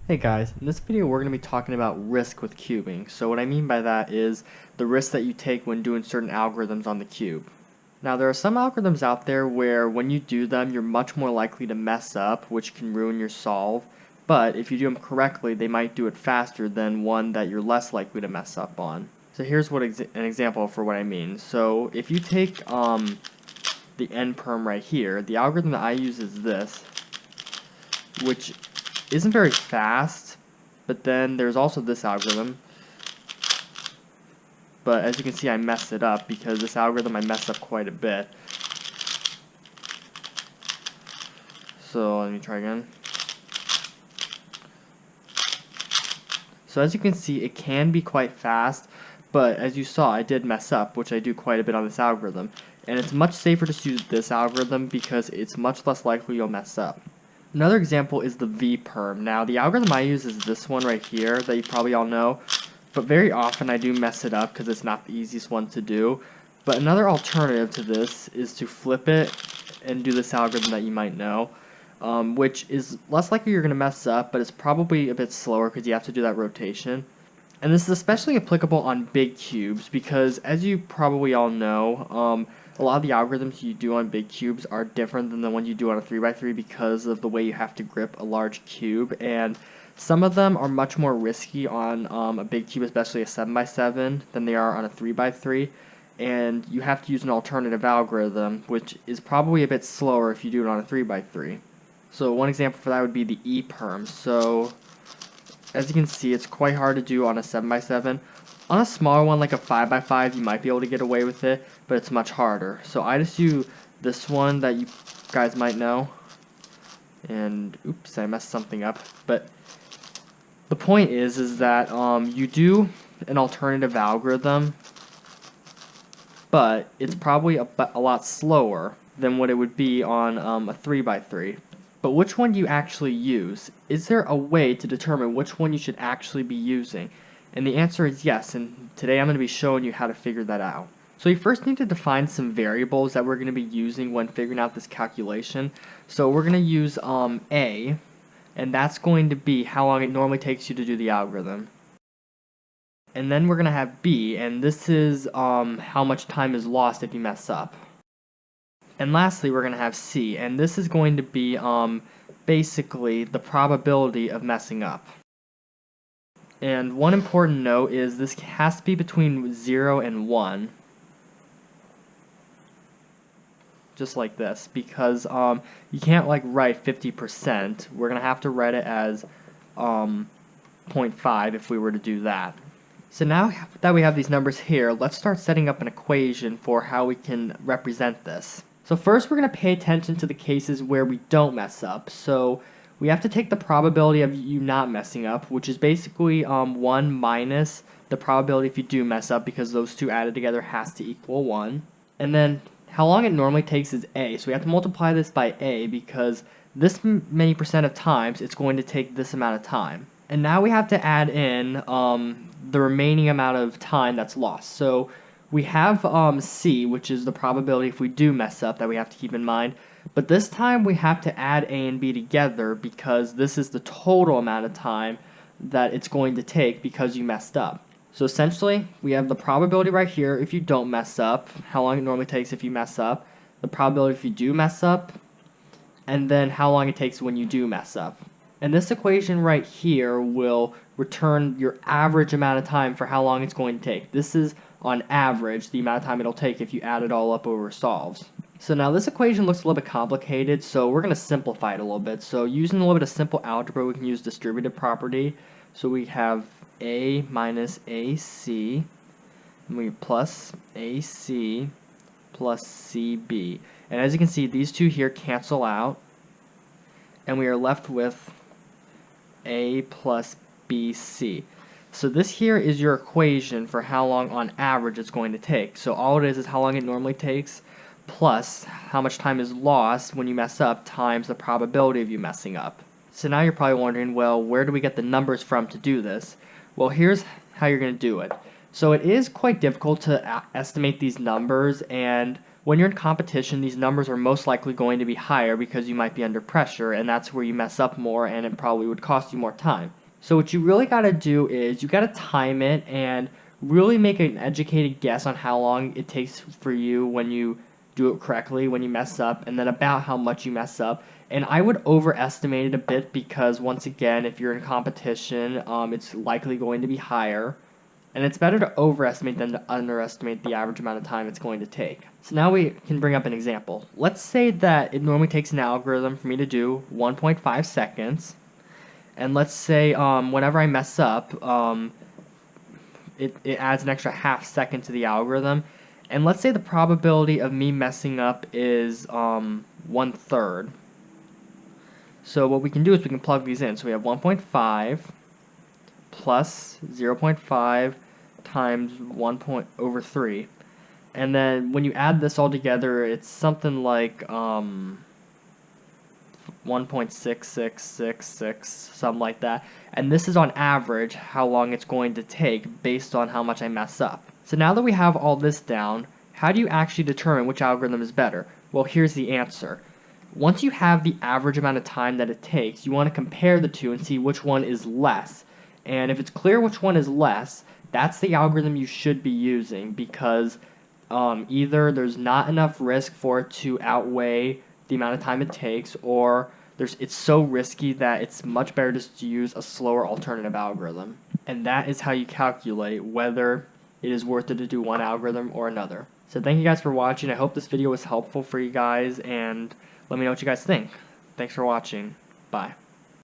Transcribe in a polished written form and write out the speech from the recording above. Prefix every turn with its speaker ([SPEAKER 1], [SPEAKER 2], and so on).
[SPEAKER 1] Hey guys, in this video we're going to be talking about risk with cubing. So what I mean by that is the risk that you take when doing certain algorithms on the cube. Now there are some algorithms out there where when you do them you're much more likely to mess up, which can ruin your solve, but if you do them correctly they might do it faster than one that you're less likely to mess up on. So here's what an example for what I mean. So if you take the end perm right here, the algorithm that I use is this, which isn't very fast, but then there's also this algorithm. But as you can see, I messed it up because this algorithm I messed up quite a bit. So let me try again. So as you can see, it can be quite fast, but as you saw, I did mess up, which I do quite a bit on this algorithm. And it's much safer to use this algorithm because it's much less likely you'll mess up. Another example is the V-Perm. Now, the algorithm I use is this one right here that you probably all know, but very often I do mess it up because it's not the easiest one to do. But another alternative to this is to flip it and do this algorithm that you might know, which is less likely you're going to mess up, but it's probably a bit slower because you have to do that rotation. And this is especially applicable on big cubes because, as you probably all know, a lot of the algorithms you do on big cubes are different than the one you do on a 3x3 because of the way you have to grip a large cube, and some of them are much more risky on a big cube, especially a 7x7, than they are on a 3x3, and you have to use an alternative algorithm, which is probably a bit slower if you do it on a 3x3. So one example for that would be the E-Perm. So as you can see, it's quite hard to do on a 7x7. On a smaller one like a 5x5 you might be able to get away with it, but it's much harder. So I just use this one that you guys might know. And oops, I messed something up. But the point is that you do an alternative algorithm, but it's probably a lot slower than what it would be on a 3x3. But which one do you actually use? Is there a way to determine which one you should actually be using? And the answer is yes, and today I'm going to be showing you how to figure that out. So you first need to define some variables that we're going to be using when figuring out this calculation. So we're going to use A, and that's going to be how long it normally takes you to do the algorithm. And then we're going to have B, and this is how much time is lost if you mess up. And lastly, we're going to have C, and this is going to be basically the probability of messing up. And one important note is this has to be between 0 and 1. Just like this, because you can't like write 50%. We're going to have to write it as 0.5 if we were to do that. So now that we have these numbers here, let's start setting up an equation for how we can represent this. So first we're going to pay attention to the cases where we don't mess up. So we have to take the probability of you not messing up, which is basically 1 minus the probability if you do mess up, because those two added together has to equal 1. And then how long it normally takes is A. So we have to multiply this by A because this many percent of times it's going to take this amount of time. And now we have to add in the remaining amount of time that's lost. So we have C, which is the probability if we do mess up that we have to keep in mind. But this time we have to add A and B together because this is the total amount of time that it's going to take because you messed up. So essentially, we have the probability right here if you don't mess up, how long it normally takes if you mess up, the probability if you do mess up, and then how long it takes when you do mess up. And this equation right here will return your average amount of time for how long it's going to take. This is, on average, the amount of time it'll take if you add it all up over solves. So now this equation looks a little bit complicated, so we're going to simplify it a little bit. So using a little bit of simple algebra, we can use distributive property. So we have A minus AC, and we plus AC plus CB. And as you can see, these two here cancel out, and we are left with A plus BC. So this here is your equation for how long on average it's going to take. So all it is how long it normally takes plus how much time is lost when you mess up times the probability of you messing up. So now you're probably wondering, well, where do we get the numbers from to do this? Well, here's how you're going to do it. So it is quite difficult to estimate these numbers, and when you're in competition, these numbers are most likely going to be higher because you might be under pressure, and that's where you mess up more, and it probably would cost you more time. So what you really got to do is you got to time it and really make an educated guess on how long it takes for you when you do it correctly, when you mess up, and then about how much you mess up. And I would overestimate it a bit because, once again, if you're in competition, it's likely going to be higher. And it's better to overestimate than to underestimate the average amount of time it's going to take. So now we can bring up an example. Let's say that it normally takes an algorithm for me to do 1.5 seconds. And let's say whenever I mess up, it adds an extra half second to the algorithm. And let's say the probability of me messing up is 1/3. So what we can do is we can plug these in. So we have 1.5 plus 0.5 times 1/3. And then when you add this all together, it's something like 1.6666, something like that. And this is on average how long it's going to take based on how much I mess up. So now that we have all this down, how do you actually determine which algorithm is better? Well, here's the answer. Once you have the average amount of time that it takes, you want to compare the two and see which one is less. And if it's clear which one is less, that's the algorithm you should be using, because either there's not enough risk for it to outweigh the amount of time it takes, or it's so risky that it's much better just to use a slower alternative algorithm. And that is how you calculate whether it is worth it to do one algorithm or another. So thank you guys for watching. I hope this video was helpful for you guys, and let me know what you guys think. Thanks for watching. Bye.